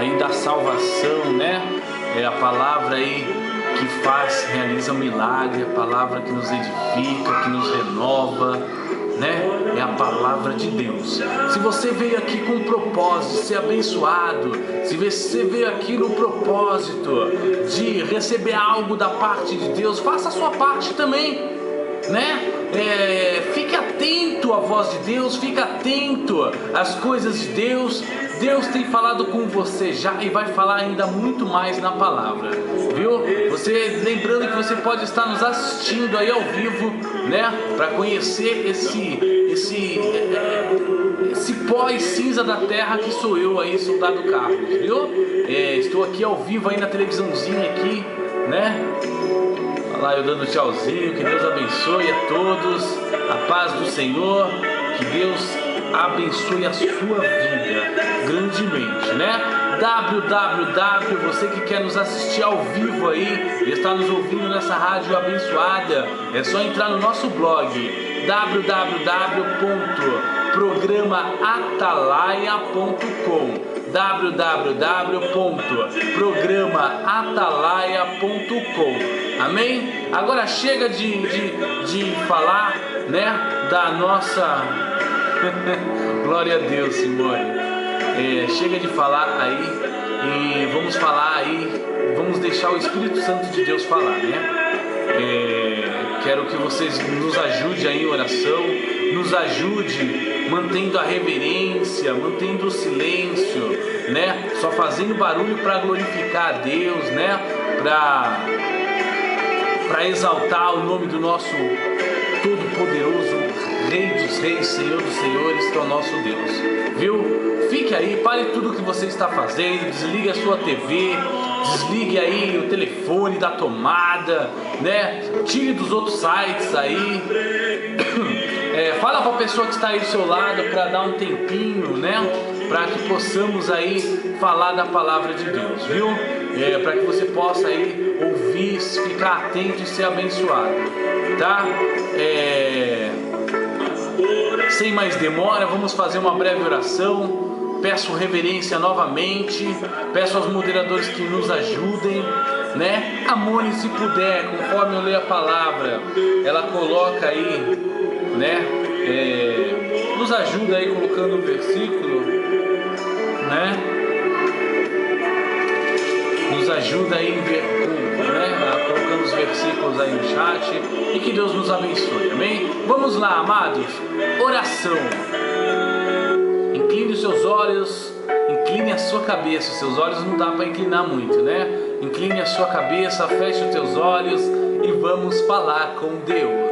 aí da salvação, né? É a palavra aí que realiza um milagre, a palavra que nos edifica, que nos renova, né? É a palavra de Deus. Se você veio aqui com o propósito de ser abençoado, se você veio aqui no propósito de receber algo da parte de Deus, faça a sua parte também, né? Fique atento à voz de Deus, fique atento às coisas de Deus. Deus tem falado com você já e vai falar ainda muito mais na palavra, viu? Você, lembrando que você pode estar nos assistindo aí ao vivo, né? Para conhecer esse pó e cinza da terra que sou eu aí, Soldado Carlos, viu? Estou aqui ao vivo aí na televisãozinha aqui, né? Olha lá eu dando tchauzinho, que Deus abençoe a todos, a paz do Senhor, que Deus abençoe a sua vida grandemente, né? Você que quer nos assistir ao vivo aí, está nos ouvindo nessa rádio abençoada, é só entrar no nosso blog www.programaatalaia.com www.programaatalaia.com. Amém? Agora chega de falar, né, da nossa glória a Deus, Simone. Chega de falar aí e vamos falar aí, vamos deixar o Espírito Santo de Deus falar, né? Quero que vocês nos ajudem aí em oração, nos ajude mantendo a reverência, mantendo o silêncio, né? Só fazendo barulho para glorificar a Deus, né? Para exaltar o nome do nosso Todo-Poderoso, Rei dos Reis, Senhor dos Senhores, que é o nosso Deus, viu? Fique aí, pare tudo que você está fazendo, desligue a sua TV, desligue aí o telefone da tomada, né? Tire dos outros sites aí. Fala para a pessoa que está aí do seu lado para dar um tempinho, né? Para que possamos aí falar da palavra de Deus, viu? Para que você possa aí ouvir, ficar atento e ser abençoado, tá? Sem mais demora, vamos fazer uma breve oração. Peço reverência novamente, peço aos moderadores que nos ajudem, né? A Mone, se puder, conforme eu leio a palavra, ela coloca aí, né? Nos ajuda aí colocando o versículo, né? Nos ajuda aí, né? Colocando os versículos aí no chat, e que Deus nos abençoe, amém? Vamos lá, amados, oração. Incline os seus olhos, incline a sua cabeça. Os seus olhos não dá para inclinar muito, né? Incline a sua cabeça, feche os teus olhos e vamos falar com Deus.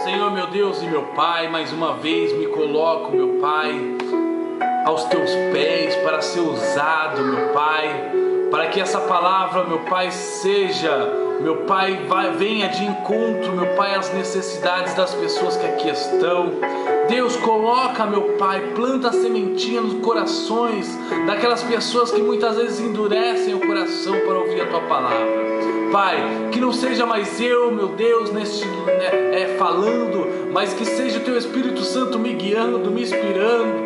Senhor, meu Deus e meu Pai, mais uma vez me coloco, meu Pai, aos teus pés para ser usado, meu Pai, para que essa palavra, meu Pai, seja, meu Pai, venha de encontro, meu Pai, às necessidades das pessoas que aqui estão. Deus, coloca, meu Pai, planta a sementinha nos corações daquelas pessoas que muitas vezes endurecem o coração para ouvir a Tua palavra. Pai, que não seja mais eu, meu Deus, falando, mas que seja o Teu Espírito Santo me guiando, me inspirando.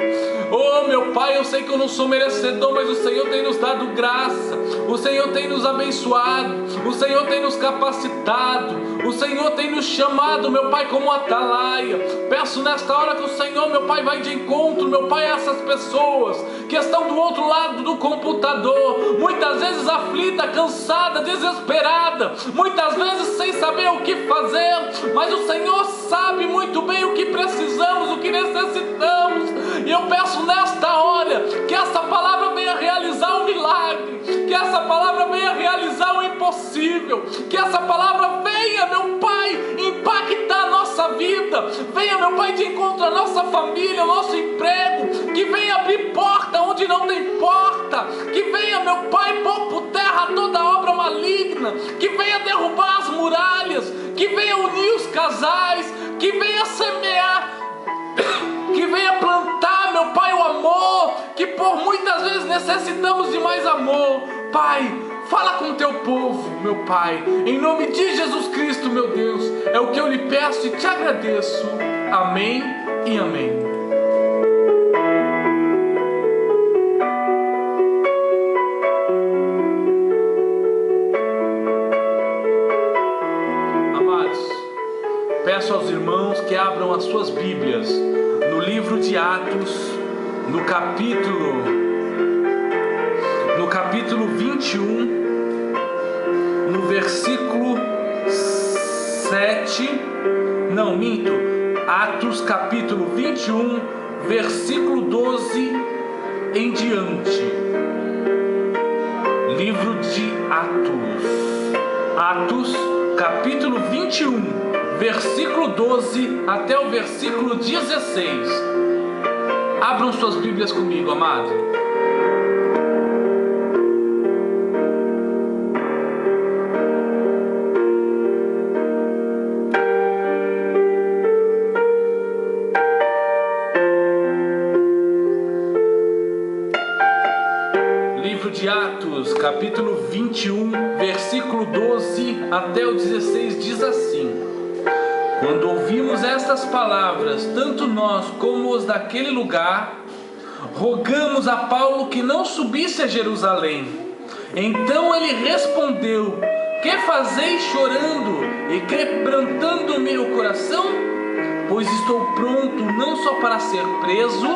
Oh, meu Pai, eu sei que eu não sou merecedor, mas o Senhor tem nos dado graça, o Senhor tem nos abençoado, o Senhor tem nos capacitado, o Senhor tem nos chamado, meu Pai, como atalaia. Peço nesta hora que o Senhor, meu Pai, vai de encontro, meu Pai, a essas pessoas que estão do outro lado do computador, muitas vezes aflita, cansada, desesperada, muitas vezes sem saber o que fazer, mas o Senhor sabe muito bem o que precisamos, o que necessitamos, e eu peço nesta hora que essa palavra venha realizar um milagre, que essa palavra venha realizar o impossível, que essa palavra venha, meu Pai, impactar a nossa vida, venha, meu Pai, de encontro a nossa família, o nosso emprego, que venha abrir porta onde não tem porta, que venha, meu Pai, pôr por terra toda obra maligna, que venha derrubar as muralhas, que venha unir os casais, que venha semear, que venha plantar, meu Pai, o amor, que por muitas vezes necessitamos de mais amor. Pai, fala com o teu povo, meu Pai, em nome de Jesus Cristo, meu Deus, é o que eu lhe peço e te agradeço. Amém e amém. Peço aos irmãos que abram as suas Bíblias no livro de Atos, no capítulo 21, no versículo 7, não, minto, Atos capítulo 21, versículo 12 em diante. Livro de Atos, capítulo 21, versículo 12 até o versículo 16. Abram suas Bíblias comigo, amado. Livro de Atos, capítulo 21, versículo 12 até o 16, diz assim: Quando ouvimos estas palavras, tanto nós como os daquele lugar, rogamos a Paulo que não subisse a Jerusalém. Então ele respondeu: Que fazeis chorando e quebrantando-me o coração? Pois estou pronto não só para ser preso,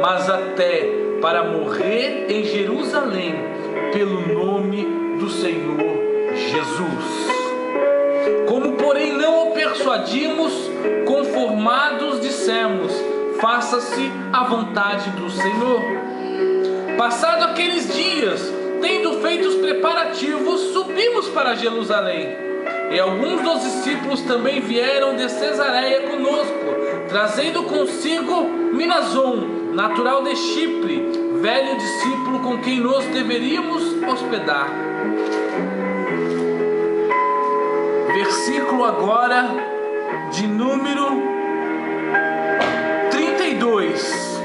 mas até para morrer em Jerusalém, pelo nome do Senhor Jesus. Como, porém, não o persuadimos, conformados dissemos: faça-se a vontade do Senhor. Passado aqueles dias, tendo feito os preparativos, subimos para Jerusalém. E alguns dos discípulos também vieram de Cesareia conosco, trazendo consigo Minason, natural de Chipre, velho discípulo com quem nos deveríamos hospedar. Versículo agora de número 32.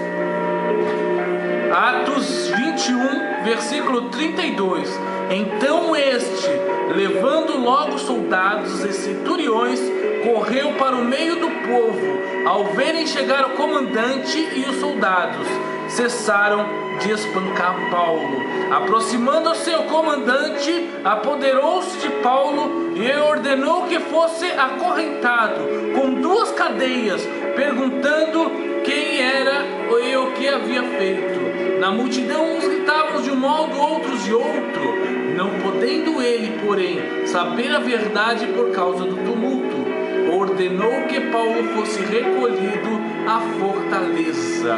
Atos 21, versículo 32. Então este, levando logo soldados e centuriões, correu para o meio do povo. Ao verem chegar o comandante e os soldados, cessaram de espancar Paulo. Aproximando-se o comandante, apoderou-se de Paulo e ordenou que fosse acorrentado com 2 cadeias, perguntando quem era e o que havia feito. Na multidão uns gritavam de um modo, outros de outro, não podendo ele, porém, saber a verdade por causa do tumulto, ordenou que Paulo fosse recolhido à fortaleza.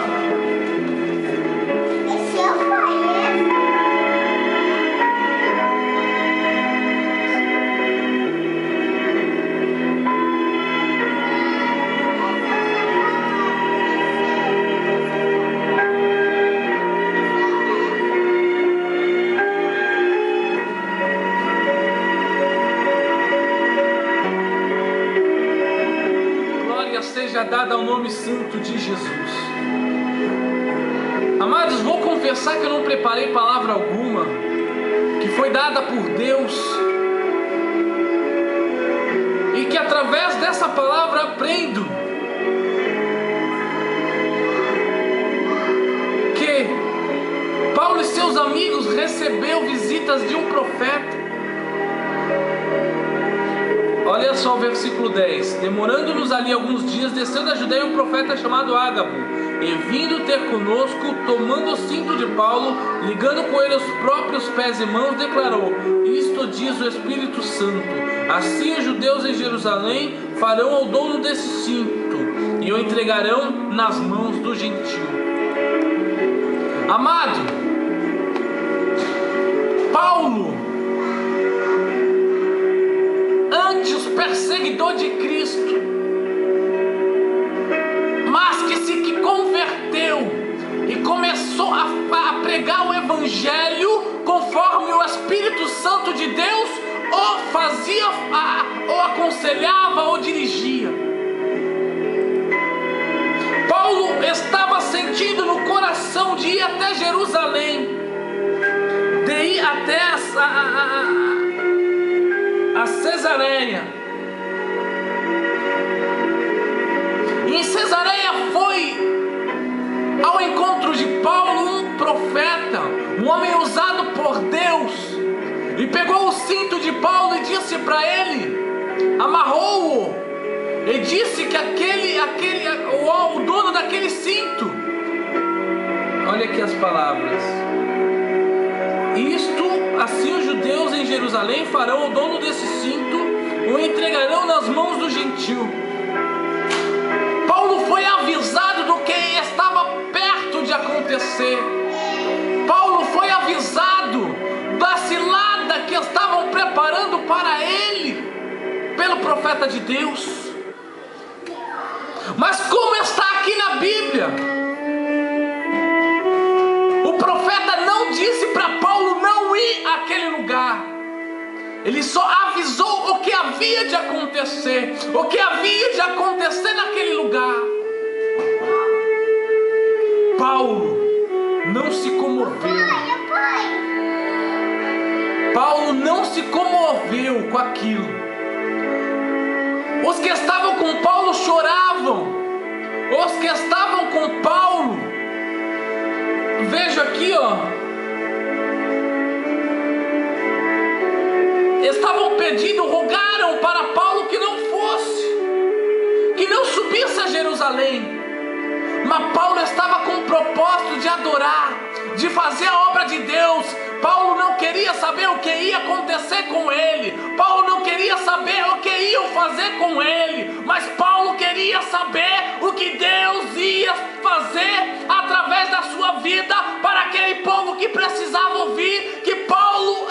Seja dada ao nome santo de Jesus. Amados, vou confessar que eu não preparei palavra alguma, que foi dada por Deus, e que através dessa palavra aprendo que Paulo e seus amigos recebeu visitas de um profeta. Olha só o versículo 10. Demorando-nos ali alguns dias, desceu da Judeia um profeta chamado Ágabo, e vindo ter conosco, tomando o cinto de Paulo, ligando com ele os próprios pés e mãos, declarou: Isto diz o Espírito Santo: assim os judeus em Jerusalém farão ao dono desse cinto, e o entregarão nas mãos do gentio. Amado, Paulo, antes perseguidor de Cristo, mas que converteu e começou a pregar o Evangelho conforme o Espírito Santo de Deus ou fazia, ou aconselhava, ou dirigia. Paulo Paulo estava sentindo no coração de ir até Jerusalém, de ir até a Cesareia. E em Cesareia foi ao encontro de Paulo um profeta, um homem usado por Deus, e pegou o cinto de Paulo e disse para ele, amarrou-o, e disse que o dono daquele cinto, olha aqui as palavras, isto assim os judeus em Jerusalém farão o dono desse cinto, o entregarão nas mãos do gentil. Paulo foi avisado do que estava perto de acontecer. Paulo foi avisado da cilada que estavam preparando para ele pelo profeta de Deus. Mas como está aqui na Bíblia, o profeta não disse para Paulo não ir àquele lugar. Ele só avisou o que havia de acontecer, o que havia de acontecer naquele lugar. Paulo não se comoveu. Paulo não se comoveu com aquilo. Os que estavam com Paulo choravam. Os que estavam com Paulo, vejo aqui, estavam pedindo, rogaram para Paulo que não fosse, que não subisse a Jerusalém. Mas Paulo estava com o propósito de adorar, de fazer a obra de Deus. Paulo não queria saber o que ia acontecer com ele. Paulo não queria saber o que iam fazer com ele. Mas Paulo queria saber o que Deus ia fazer através da sua vida para aquele povo que precisava ouvir que Paulo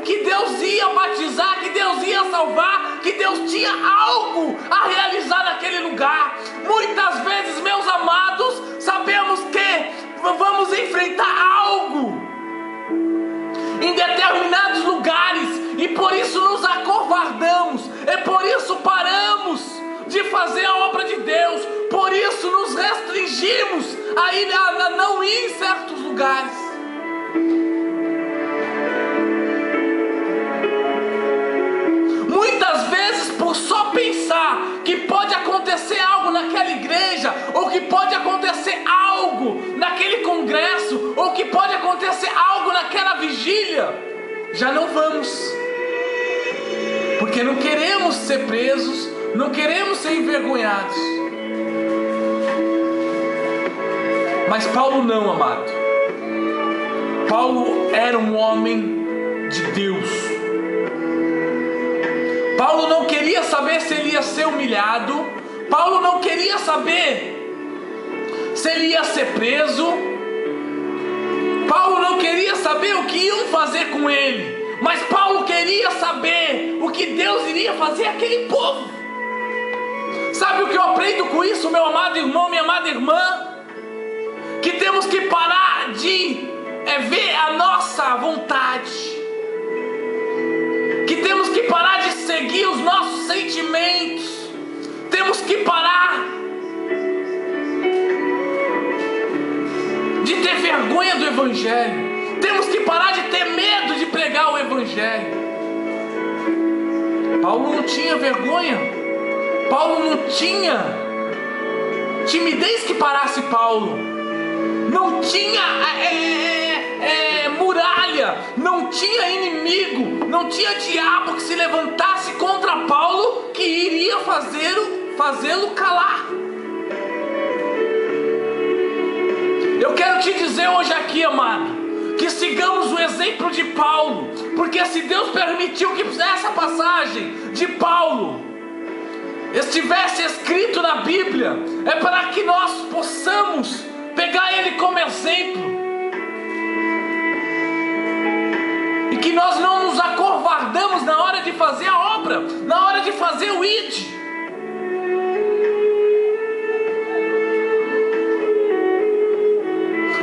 que Deus ia batizar, que Deus ia salvar, que Deus tinha algo a realizar naquele lugar. Muitas vezes, meus amados, sabemos que vamos enfrentar algo em determinados lugares e por isso nos acovardamos, e por isso paramos de fazer a obra de Deus, por isso nos restringimos a não ir em certos lugares. Muitas vezes, por só pensar que pode acontecer algo naquela igreja, ou que pode acontecer algo naquele congresso, ou que pode acontecer algo naquela vigília, já não vamos, porque não queremos ser presos, não queremos ser envergonhados. Mas Paulo não, amado. Paulo era um homem de Deus. Paulo não queria saber se ele ia ser humilhado. Paulo não queria saber se ele ia ser preso. Paulo não queria saber o que iam fazer com ele. Mas Paulo queria saber o que Deus iria fazer àquele povo. Sabe o que eu aprendo com isso, meu amado irmão, minha amada irmã? Que temos que parar de ver a nossa vontade. Que temos que parar de seguir os nossos sentimentos. Temos que parar de ter vergonha do Evangelho. Temos que parar de ter medo de pregar o Evangelho. Paulo não tinha vergonha. Paulo não tinha timidez que parasse Paulo. Não tinha muralha, não tinha inimigo, não tinha diabo que se levantasse contra Paulo que iria fazê-lo calar. Eu quero te dizer hoje aqui, amado, que sigamos o exemplo de Paulo, porque se Deus permitiu que essa passagem de Paulo estivesse escrito na Bíblia, é para que nós possamos pegar ele como exemplo. E que nós não nos acovardamos na hora de fazer a obra, na hora de fazer o ID.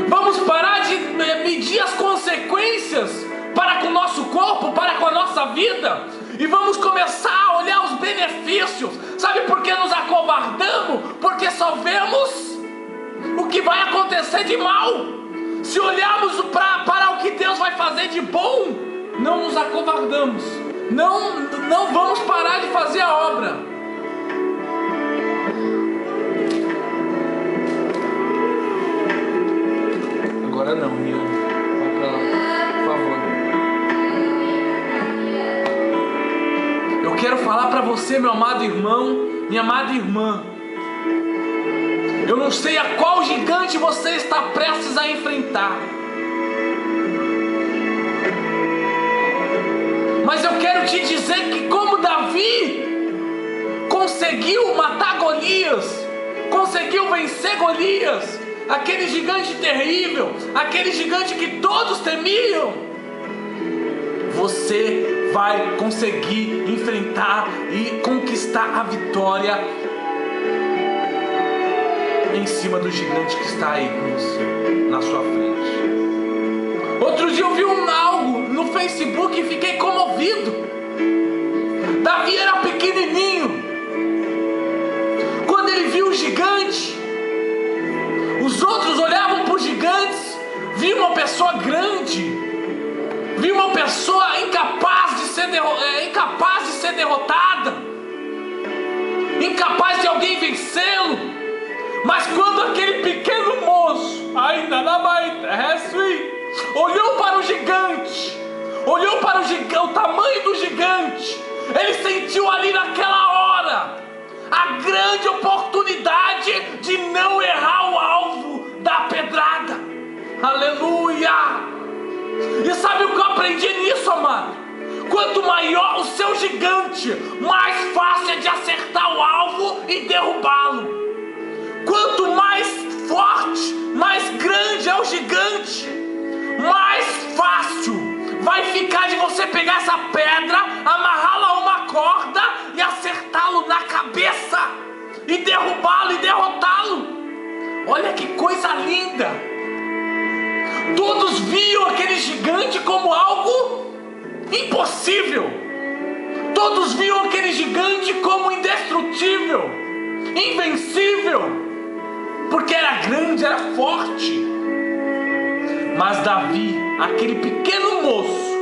Vamos parar de medir as consequências para com o nosso corpo, para com a nossa vida, e vamos começar a olhar os benefícios. Sabe por que nos acovardamos? Porque só vemos o que vai acontecer de mal. Se olharmos para o que Deus vai fazer de bom, não nos acovardamos, não vamos parar de fazer a obra. Agora não, Rian, vai para lá, por favor. Eu quero falar para você, meu amado irmão, minha amada irmã. Eu não sei a qual gigante você está prestes a enfrentar, mas eu quero te dizer que, como Davi conseguiu matar Golias, conseguiu vencer Golias, aquele gigante terrível, aquele gigante que todos temiam, você vai conseguir enfrentar e conquistar a vitória em cima do gigante que está aí com você, na sua frente. Outro dia eu vi algo no Facebook e fiquei comovido. Davi era pequenininho. Quando ele viu o gigante, os outros olhavam para os gigantes, viam uma pessoa grande, viam uma pessoa incapaz de ser derrotada, incapaz de alguém vencê-lo. Mas quando aquele pequeno moço, ainda na baita, olhou para o gigante, olhou para o tamanho do gigante, ele sentiu ali naquela hora a grande oportunidade de não errar o alvo da pedrada. Aleluia! E sabe o que eu aprendi nisso, amado? Quanto maior o seu gigante, mais fácil é de acertar o alvo e derrubá-lo. Quanto mais forte, mais grande é o gigante, mais fácil vai ficar de você pegar essa pedra, amarrá-la a uma corda e acertá-lo na cabeça, e derrubá-lo e derrotá-lo. Olha que coisa linda! Todos viam aquele gigante como algo impossível. Todos viam aquele gigante como indestrutível, invencível, porque era grande, era forte. Mas Davi, aquele pequeno moço,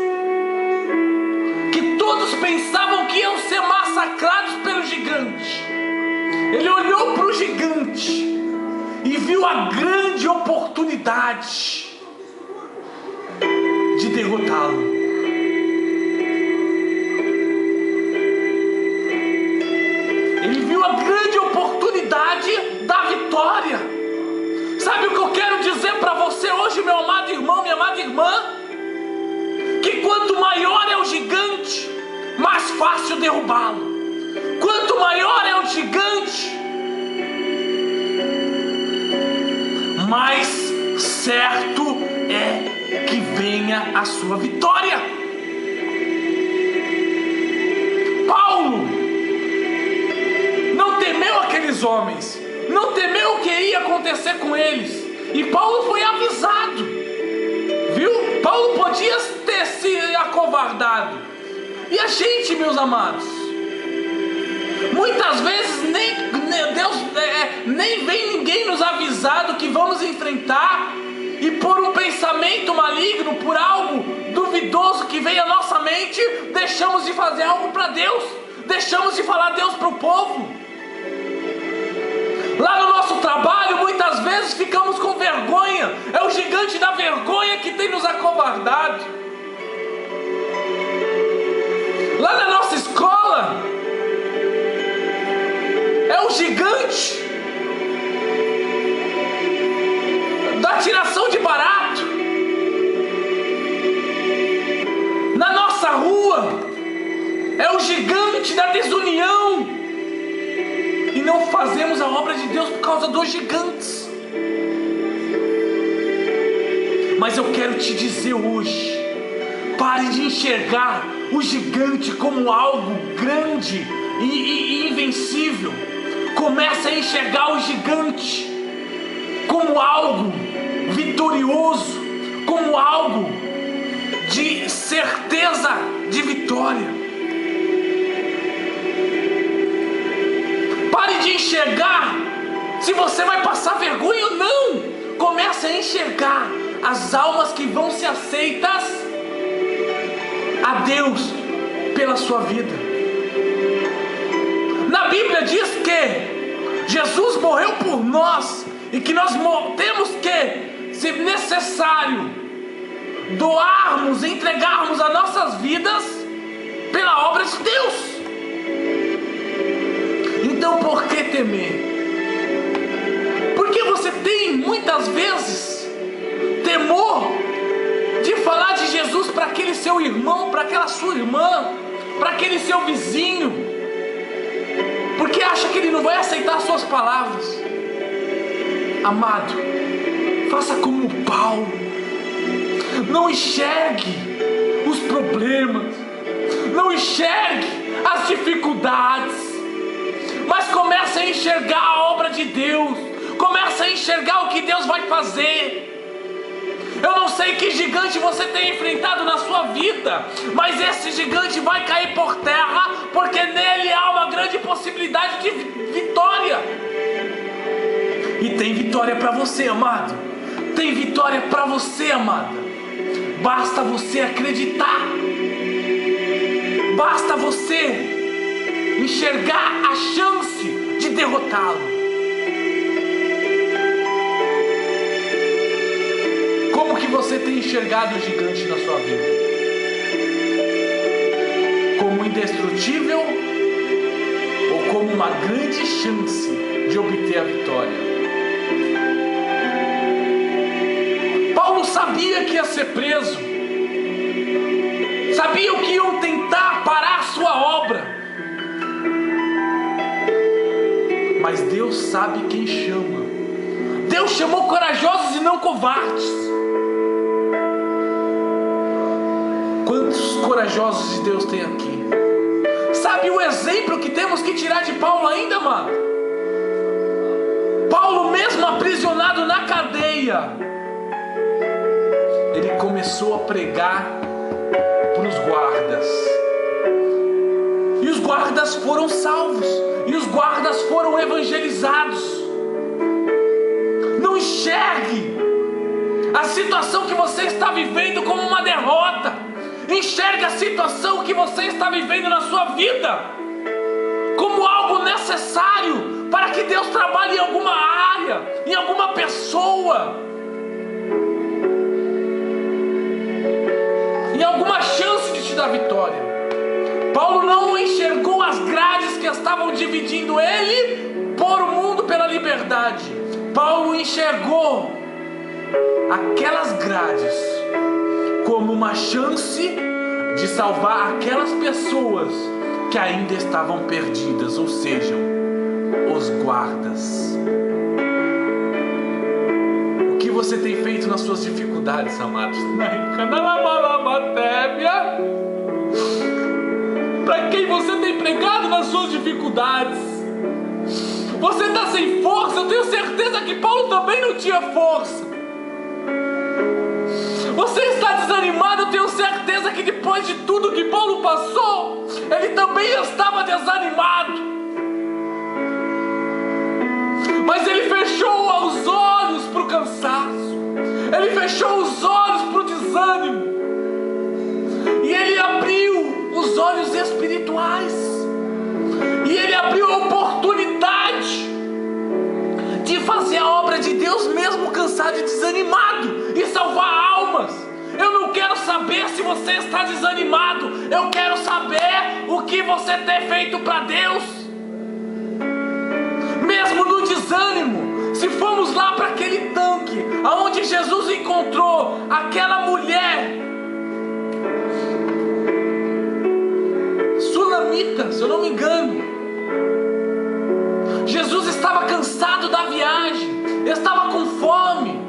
que todos pensavam que iam ser massacrados pelo gigante, ele olhou para o gigante e viu a grande oportunidade de derrotá-lo. Ele viu a grande oportunidade da vitória. Sabe o que eu quero dizer para você hoje, meu amado irmão, minha amada irmã? Que quanto maior é o gigante, mais fácil derrubá-lo. Quanto maior é o gigante, mais certo é que venha a sua vitória. Paulo não temeu aqueles homens, não temeu o que ia acontecer com eles, e Paulo foi avisado, viu? Paulo podia ter se acovardado. E a gente, meus amados, muitas vezes nem vem ninguém nos avisar do que vamos enfrentar, e por um pensamento maligno, por algo duvidoso que vem à nossa mente, deixamos de fazer algo para Deus, deixamos de falar Deus para o povo. Lá no nosso trabalho, muitas vezes ficamos com vergonha. É o gigante da vergonha que tem nos acovardado. Lá na nossa escola, é o gigante da tiração de barato. Na nossa rua, é o gigante da desunião. E não fazemos a obra de Deus por causa dos gigantes. Mas eu quero te dizer hoje, pare de enxergar o gigante como algo grande e invencível. Comece a enxergar o gigante como algo vitorioso, como algo de certeza de vitória. Pare de enxergar se você vai passar vergonha ou não. Comece a enxergar as almas que vão ser aceitas a Deus pela sua vida. Na Bíblia diz que Jesus morreu por nós e que nós temos que, se necessário, doarmos, entregarmos as nossas vidas pela obra de Deus. Então por que temer? Porque você tem muitas vezes temor de falar de Jesus para aquele seu irmão, para aquela sua irmã, para aquele seu vizinho, porque acha que ele não vai aceitar as suas palavras. Amado, faça como Paulo. Não enxergue os problemas, não enxergue as dificuldades, mas comece a enxergar a obra de Deus. Comece a enxergar o que Deus vai fazer. Eu não sei que gigante você tem enfrentado na sua vida, mas esse gigante vai cair por terra, porque nele há uma grande possibilidade de vitória. E tem vitória para você, amado. Tem vitória para você, amada. Basta você acreditar. Basta você enxergar a chance de derrotá-lo. Como que você tem enxergado o gigante na sua vida? Como indestrutível ou como uma grande chance de obter a vitória? Paulo sabia que ia ser preso, sabia que iam tentar parar a sua obra, mas Deus sabe quem chama. Deus chamou corajosos e não covardes. Quantos corajosos de Deus tem aqui? Sabe o exemplo que temos que tirar de Paulo ainda, mano? Paulo, mesmo aprisionado na cadeia, ele começou a pregar para os guardas. E os guardas foram salvos. E os guardas foram evangelizados. Não enxergue a situação que você está vivendo como uma derrota. Enxergue a situação que você está vivendo na sua vida como algo necessário para que Deus trabalhe em alguma área, em alguma pessoa, em alguma chance de te dar vitória. Paulo não enxergou as grades que estavam dividindo ele por o mundo pela liberdade. Paulo enxergou aquelas grades como uma chance de salvar aquelas pessoas que ainda estavam perdidas, ou seja, os guardas. O que você tem feito nas suas dificuldades, amados? Para quem você tem pregado nas suas dificuldades? Você está sem força. Eu tenho certeza que Paulo também não tinha força. Você está desanimado. Eu tenho certeza que depois de tudo que Paulo passou, ele também estava desanimado. Mas ele fechou os olhos para o cansaço. Ele fechou os olhos para o desânimo. E ele abriu os olhos espirituais. E ele abriu a oportunidade de fazer a obra de Deus mesmo cansado e desanimado, e salvar almas. Eu não quero saber se você está desanimado. Eu quero saber o que você tem feito para Deus. Mesmo no desânimo, se formos lá para aquele tanque aonde Jesus encontrou aquela mulher sunamita, se eu não me engano, Jesus estava cansado da viagem, estava com fome,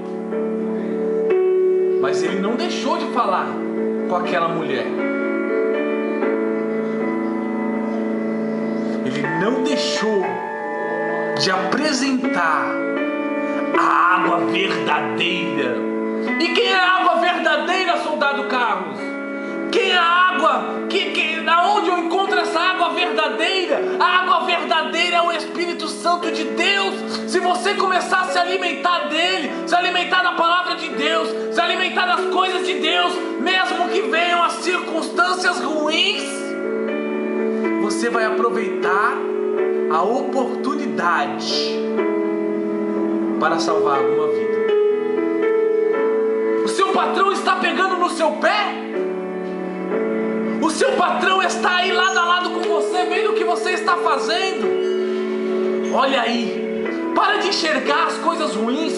mas ele não deixou de falar com aquela mulher. Ele não deixou de apresentar a água verdadeira. E quem é a água verdadeira, soldado Carlos? Quem é a água? Aonde eu encontro essa água água verdadeira. A água verdadeira é o Espírito Santo de Deus. Se você começar a se alimentar dele, se alimentar da palavra de Deus, se alimentar das coisas de Deus, mesmo que venham as circunstâncias ruins, você vai aproveitar a oportunidade para salvar alguma vida. O seu patrão está pegando no seu pé? O seu patrão está aí lado a lado com você, vendo o que você está fazendo? Olha aí, para de enxergar as coisas ruins.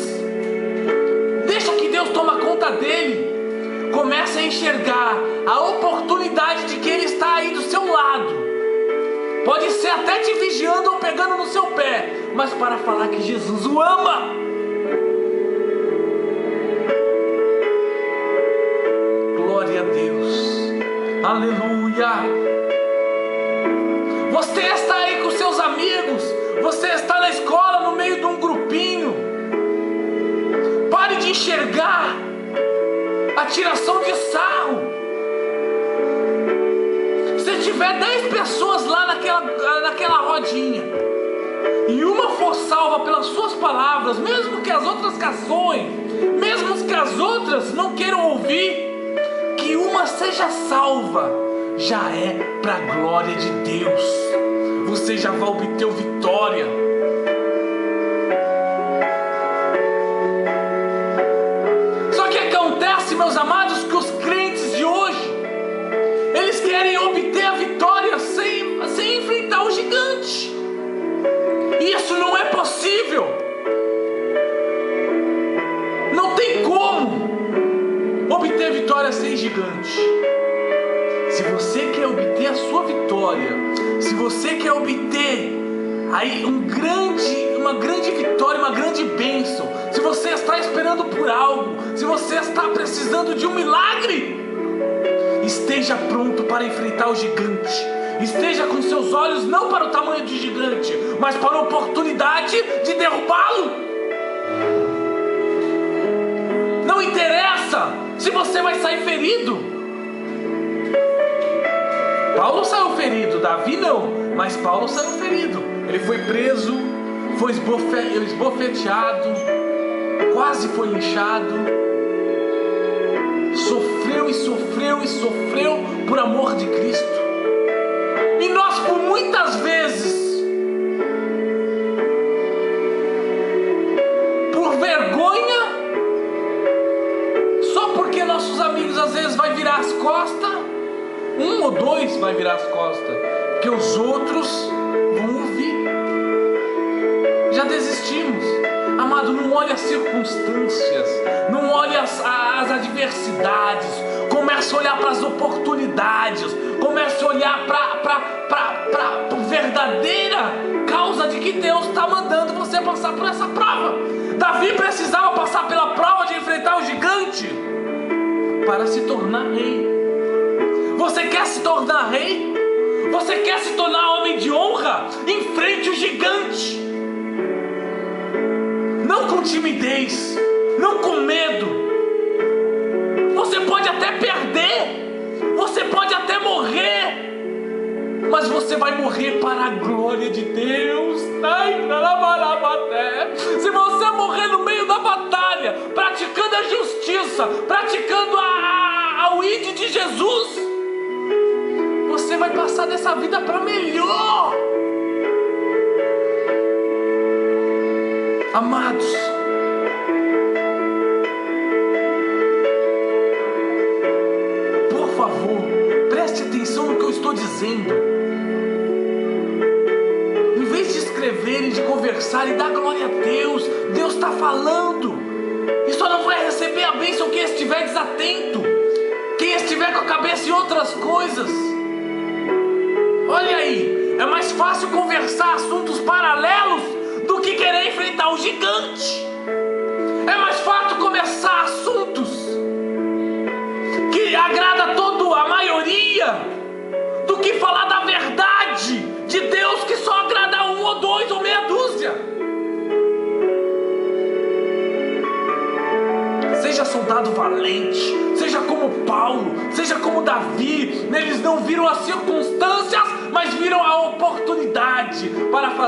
Deixa que Deus toma conta dele. Comece a enxergar a oportunidade de que Ele está aí do seu lado. Pode ser até te vigiando ou pegando no seu pé, mas para falar que Jesus o ama. Glória a Deus. Aleluia. Você está aí com seus amigos. Você está na escola, no meio de um grupinho. Pare de enxergar a tiração de sarro. Se tiver 10 pessoas lá naquela rodinha, e uma for salva pelas suas palavras, mesmo que as outras caçoem, mesmo que as outras não queiram ouvir, que uma seja salva, já é para a glória de Deus. Você já vai obter vitória. Só que acontece, meus amados, que os crentes de hoje, eles querem obter a vitória sem enfrentar o gigante. E isso não é possível. Não tem como obter vitória sem gigante. Se você quer obter a sua vitória, se você quer obter aí uma grande vitória, uma grande bênção, se você está esperando por algo, se você está precisando de um milagre, esteja pronto para enfrentar o gigante. Esteja com seus olhos não para o tamanho do gigante, mas para a oportunidade de derrubá-lo. Não interessa se você vai sair ferido. Paulo saiu ferido, Davi não, mas Paulo saiu ferido. Ele foi preso, foi esbofeteado, quase foi linchado. Sofreu e sofreu e sofreu por amor de Cristo. E nós, por muitas vezes, por vergonha, só porque nossos amigos às vezes vai virar as costas, um ou dois vai virar as costas, porque os outros vão ouvir. Já desistimos. Amado, não olhe as circunstâncias, não olhe as adversidades, comece a olhar para as oportunidades, comece a olhar para a verdadeira causa de que Deus está mandando você passar por essa prova. Davi precisava passar pela prova de enfrentar o gigante para se tornar rei. Você quer se tornar rei? Você quer se tornar homem de honra? Enfrente o gigante. Não com timidez, não com medo. Você pode até perder, você pode até morrer, mas você vai morrer para a glória de Deus. Se você morrer no meio da batalha, praticando a justiça, praticando o ID de Jesus, você vai passar dessa vida para melhor. Amados, por favor, preste atenção no que eu estou dizendo. Em vez de escrever e de conversar e dar glória a Deus, Deus está falando. E só não vai receber a bênção quem estiver desatento, quem estiver com a cabeça em outras coisas. Olha aí, é mais fácil conversar assuntos paralelos do que querer enfrentar o gigante. É mais fácil começar assuntos que agrada a maioria do que falar da verdade de Deus, que só agrada um ou dois ou meia dúzia. Seja soldado valente, seja como Paulo, seja como Davi. Eles não viram as circunstâncias, mas viram a oportunidade para fazer